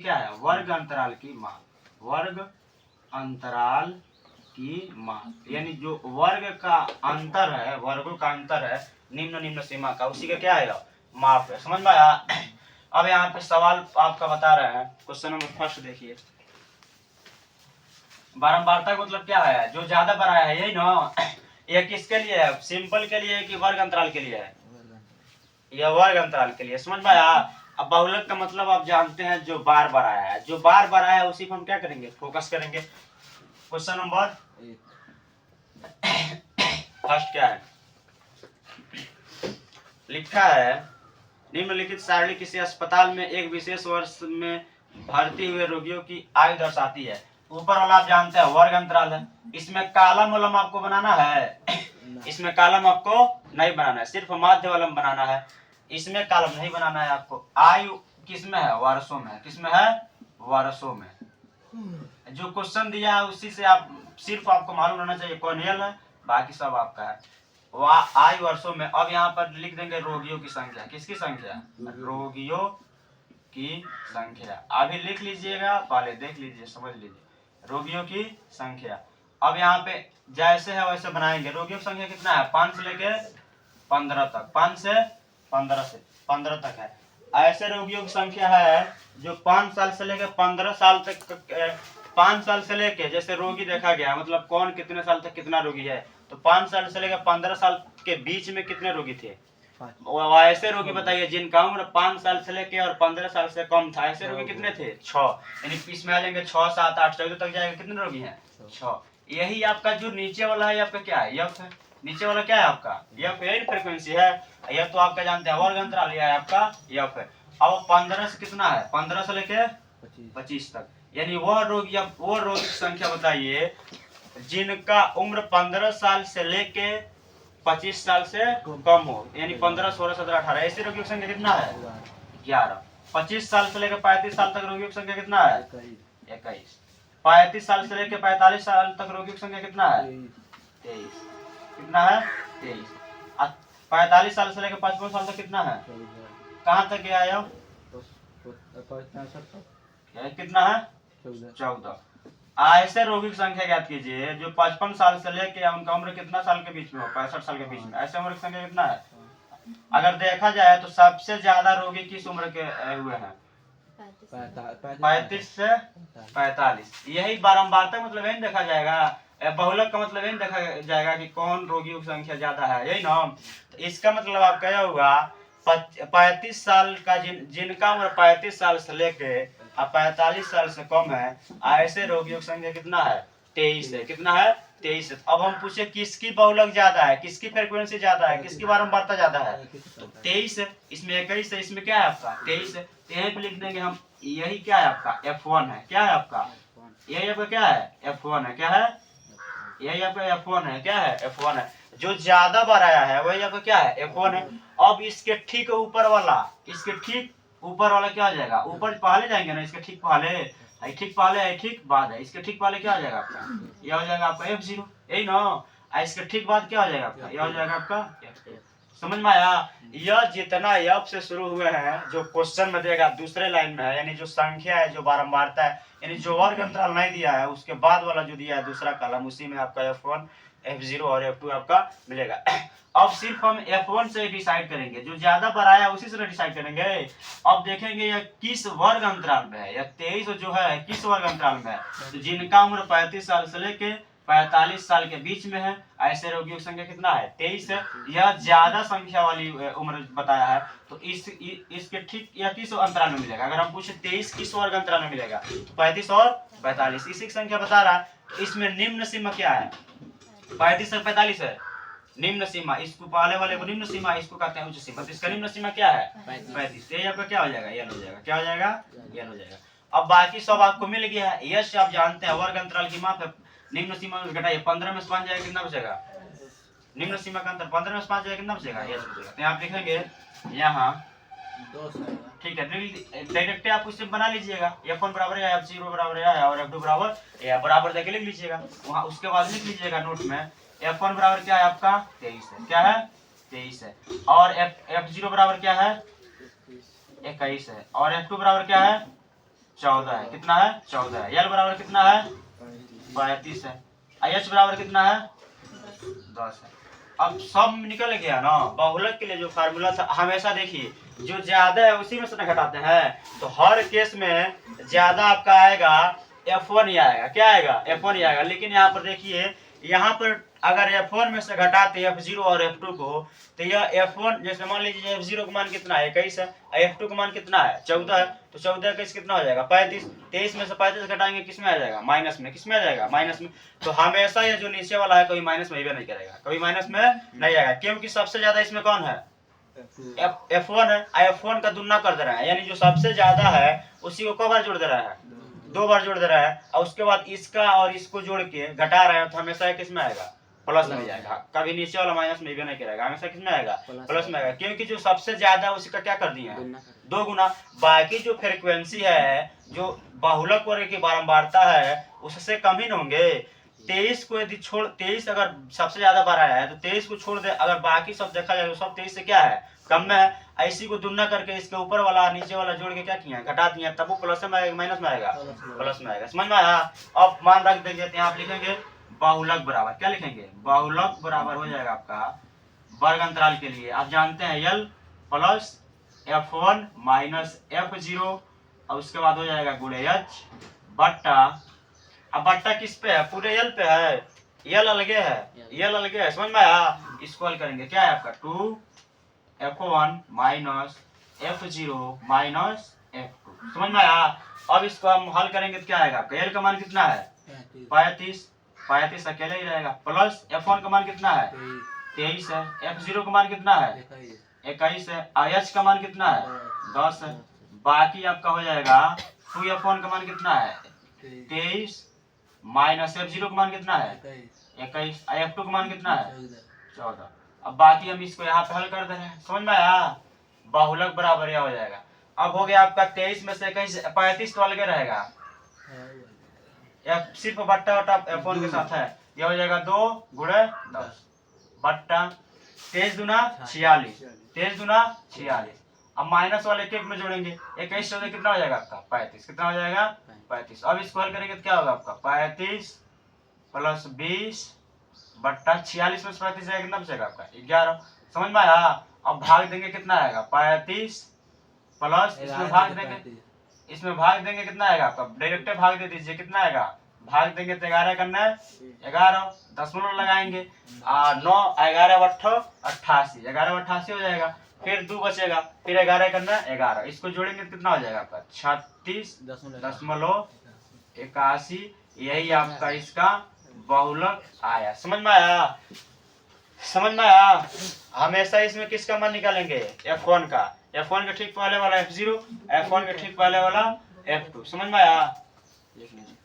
क्या है? वर्ग अंतराल की मान। वर्ग अंतराल की मान यानी जो वर्ग का अंतर है, वर्गों का अंतर है निम्न निम्न सीमा का, उसी का क्या है? माप है। समझ में आया? अब यहाँ पे सवाल आपका बता रहे हैं, क्वेश्चन नंबर फर्स्ट देखिए। बारंबारता का मतलब क्या है? जो ज्यादा बड़ा है, यही ना? ये किसके लिए है? सिंपल के लिए कि वर्ग अंतराल के लिए है? यह वर्ग अंतराल के लिए। समझ में आया? अब बहुलक का मतलब आप जानते हैं, जो बार बार आया है, जो बार बार आया है उसी को हम क्या करेंगे? फोकस करेंगे। क्वेश्चन नंबर फर्स्ट क्या है? लिखा है निम्नलिखित सारणी किसी अस्पताल में एक विशेष वर्ष में भर्ती हुए रोगियों की आयु दर्शाती है। ऊपर वाला आप जानते हैं वर्ग अंतराल है। इसमें कालम वलम आपको बनाना है? इसमें कालम आपको नहीं बनाना है, सिर्फ माध्य वलम बनाना है। इसमें कालम नहीं बनाना है आपको। आयु किसमें है? वर्षों में। किसमें है? वर्षों में। जो क्वेश्चन दिया है उसी से आप सिर्फ आपको मालूम रहना चाहिए कौन है, बाकी सब आपका है। आयु वर्षों में। अब यहाँ पर लिख देंगे रोगियों की संख्या। किसकी संख्या? रोगियों की संख्या। अभी लिख लीजिएगा, पहले देख लीजिए, समझ लीजिए। रोगियों की संख्या। अब यहाँ पे जैसे है वैसे बनाएंगे। रोगियों की संख्या कितना है? 5 से लेके 15 तक। 5 से 15 तक है। ऐसे रोगियों की संख्या है जो 5 साल से लेकर 15 साल तक। 5 साल से लेके जैसे रोगी देखा गया, मतलब कौन कितने साल तक कितना रोगी है, तो 5 साल से लेकर 15 साल के बीच में कितने रोगी थे? ऐसे रोगी बताइए जिनका उम्र 5 साल से लेके और 15 साल से कम था। ऐसे रोगी कितने थे? 6। यानी इसमें आ जाएंगे 6, 7, 8, 14 तक जाएगा। कितने रोगी हैं? 6। यही आपका जो नीचे वाला है आपका क्या है? यफ है। नीचे वाला क्या है आपका? यफ। यही फ्रीक्वेंसी है। यह तो आपका जानते हैं वर्ग अंतराल, यह है आपका यफ है। अब 15 से कितना है? 15 से लेके 25 तक। यानी वह रोगी, वो रोगी की संख्या बताइए जिनका उम्र 15 साल से लेके 25 साल से कम हो। यानी 15, 16, 17, 18। ऐसे रोगियों की संख्या कितना है? 11। 25 साल से लेकर 35 साल तक रोगियों की संख्या कितना है? 21। 35 साल से लेकर 45 साल तक रोगियों की संख्या कितना है? 23। कितना है? 23। 45 साल से लेकर 55 साल तक कितना है? कहाँ तक गया है? कितना है? 14। ऐसे रोगी की संख्या ज्ञात कीजिए जो 55 साल से लेके उनका उम्र कितना साल के बीच में हो? 65 साल के बीच में। ऐसे उम्र की संख्या कितना है? अगर देखा जाए तो सबसे ज्यादा रोगी किस उम्र के हुए हैं? 35 से 45। यही बारंबारता मतलब यही देखा जाएगा। बहुलक का मतलब यही देखा जाएगा कि कौन रोगियों की संख्या ज्यादा है, यही ना? तो इसका मतलब आपका यह होगा 35 साल का जिनका उम्र 35 साल से लेके 45 साल से कम है, ऐसे रोगियों की संख्या कितना है? 23 है। कितना है? 23 है। अब हम पूछे किसकी बहुलक ज्यादा है, किसकी फ्रीक्वेंसी ज्यादा है, किसकी बारंबारता ज्यादा है? 23 है। इसमें 21 है, इसमें क्या है आपका? 23 है। तो यहीं पे लिख देंगे हम, यही क्या है आपका? F1 है। क्या है आपका? यही आपका क्या है? F1 है। क्या है? यही आपका F1 है। क्या है? F1 है। जो ज्यादा बार आया है वही आपका क्या है? F1 है। अब इसके ठीक ऊपर वाला, इसके ठीक ऊपर वाला क्या हो जाएगा? ऊपर पहले जाएंगे ना, इसके ठीक पहले, ठीक पहले, ठीक बाद है। इसके ठीक पहले क्या हो जाएगा आपका? यह हो जाएगा आपका F0, यही ना? इसके ठीक बाद क्या हो जाएगा आपका? यह हो जाएगा आपका F2। समझ में आया? यह जितना यफ से शुरू हुए हैं जो क्वेश्चन में देगा दूसरे लाइन में है, यानी जो संख्या है, जो बारंबारता है, यानी जो वर्ग अंतराल नहीं दिया है उसके बाद वाला जो दिया है दूसरा कॉलम, उसी में आपका F1, F0 और F2 आपका मिलेगा। अब सिर्फ हम F1 से डिसाइड करेंगे, जो ज्यादा बढ़ाया उसी से डिसाइड करेंगे। अब देखेंगे यह किस वर्ग अंतराल में है। यह 23 जो है किस वर्ग अंतराल में है? तो जिनका उम्र 35 साल से लेके 45 साल के बीच में है, ऐसे रोगियों की संख्या कितना है? 23 है। यह ज्यादा संख्या वाली उम्र बताया है, तो इसके ठीक यह किस अंतराल में मिलेगा? अगर हम पूछे 23 किस वर्ग अंतराल में मिलेगा, तो 35 और 45 इसी की संख्या बता रहा है। इसमें निम्न सीमा क्या है? 35 और 45 है निम्न सीमा। इसको पहले वाले को निम्न सीमा, इसको कहते हैं उच्च सीमा। तो इसका निम्न सीमा क्या है? 35। ये आपका क्या हो जाएगा? यल हो जाएगा। क्या हो जाएगा? यल हो जाएगा। अब बाकी सब आपको मिल गया है। यश आप जानते हैं वर्ग अंतराल की माप है। निम्न सीमा में घटाइए, 15 में से 5 जाएगा कितना बचेगा? निम्न सीमा का अंतर 15 में से 5 जाएगा कितना बचेगा? यश बचेगा। तो आप लिखेंगे यहाँ, ठीक है, डायरेक्ट आप उससे बना लीजिएगा। F1 बराबर है, F0 बराबर है और F2 बराबर देके लिख लीजिएगा वहाँ। उसके बाद लिख लीजिएगा नोट में F1 बराबर क्या है आपका? 23 है। क्या है? 23 है। और F0 बराबर क्या है? 21 है। और F2 बराबर क्या है? 14 है। कितना है? 14 है। यल बराबर कितना है? 35 है। एच बराबर कितना है? 10 है। अब सब निकल गया ना। बहुलक के लिए जो फार्मूला था, हमेशा देखिए जो ज्यादा है उसी में से ना घटाते हैं। तो हर केस में ज्यादा आपका आएगा F1 ही आएगा। क्या आएगा? F1 ही आएगा। लेकिन यहाँ पर देखिए, यहाँ पर अगर F1 में से घटाते F0 और F2 को, तो यह F1 जैसे मान लीजिए F0 का मान कितना है? 21 है। F2 का मान कितना है? 14 है। तो 14 21 कितना हो जाएगा? 35। 23 में से 35 घटाएंगे, किस में आ जाएगा? माइनस में। किस में आ जाएगा? माइनस में। तो हमेशा ये जो नीचे वाला है कभी माइनस में ही नहीं करेगा, कभी माइनस में नहीं आएगा, क्योंकि सबसे ज्यादा इसमें कौन है? F1 है। F1 का तुलना कर दे रहा है, यानी जो सबसे ज्यादा है उसी को कब बार जोड़ दे रहा है? 2 बार जोड़ दे रहा है। और उसके बाद इसका और इसको जोड़ के घटा रहा है, तो हमेशा किस में आएगा? प्लस में जाएगा। कभी नीचे वाला माइनस में भी नहीं करेगा, हमेशा किस में आएगा? प्लस में आएगा, क्योंकि जो सबसे ज्यादा है उसी का क्या कर दिया है? 2 गुना। बाकी जो फ्रीक्वेंसी है, जो बहुलक वर्ग की बारंबारता है, उससे कम ही न होंगे। 23 को यदि छोड़, 23 अगर सबसे ज्यादा बार आया है तो 23 को छोड़ दे, अगर बाकी सब देखा जाए तो सब 23 से क्या है? कम में है। ऐसी को तुलना करके इसके ऊपर वाला नीचे वाला जोड़ के क्या किया? घटा दिया, तब वो प्लस में आएगा माइनस में आएगा? प्लस में आएगा। समझ में आया? अब मान रख देंगे, यहाँ आप लिखेंगे बहुलक बराबर, क्या लिखेंगे? बहुलक बराबर हो जाएगा आपका वर्ग अंतराल के लिए आप जानते हैं L plus F1 minus F0, और उसके बाद हो जाएगा गुणे H बट्टा, अब बट्टा किस पे है? पूरे L पे है। L अलगे है, L अलगे है। समझ में आया? इसको हल करेंगे, क्या है आपका? 2F1 minus F0 minus F2। समझ में आया? अब इसको हम हल करेंगे तो क्या आएगा आपका? L का मान कितना है? 35। 35 अकेले ही रहेगा। प्लस F1 का मान कितना है? 23 है। F0 का मान कितना है? 21 है। H का मान कितना है? 10 है। बाकी आपका हो जाएगा 2F1 का मान कितना है? 23 माइनस F0 का मान कितना है? 21। F2 का मान कितना है? 14। अब बाकी हम इसको यहाँ पे हल कर दे रहे हैं। समझ में आया? बहुलक बराबर यह हो जाएगा। अब हो गया आपका 23 में से 21, 35 तो अलग रहेगा, या सिर्फ बट्टा वट्टा F1 के साथ है। यह हो जाएगा 2 गुणे 10 बट्टा 23 दूना 46, 23 दूना 46। अब माइनस वाले एक में जोड़ेंगे, 21 से कितना हो जाएगा आपका? 35। कितना हो जाएगा? 35। अब इसको हल करेंगे तो क्या होगा आपका? 35 प्लस 20 बट्टा 46 में 35 जाएगा, कितना बचेगा आपका? 11। समझ में आया? अब भाग देंगे, कितना आएगा? 35 प्लस इसमें भाग देंगे, इसमें भाग देंगे, कितना आएगा आपका? डायरेक्ट भाग दे दीजिए, कितना आएगा? भाग देंगे तो 11 करना है, 11 दशमलव लगाएंगे, 9 11 88, 11 88 हो जाएगा। फिर 2 बचेगा, फिर 11 करना है, 11 इसको जोड़ेंगे तो कितना हो जाएगा आपका? 36.81। यही आपका इसका बहुलक आया। समझ में आया? समझ में आया? हमेशा इसमें किसका मान निकालेंगे? F1 का। F1 के ठीक पहले वाला F0, F1 के ठीक पहले वाला F2। समझ में आया? देख लीजिए।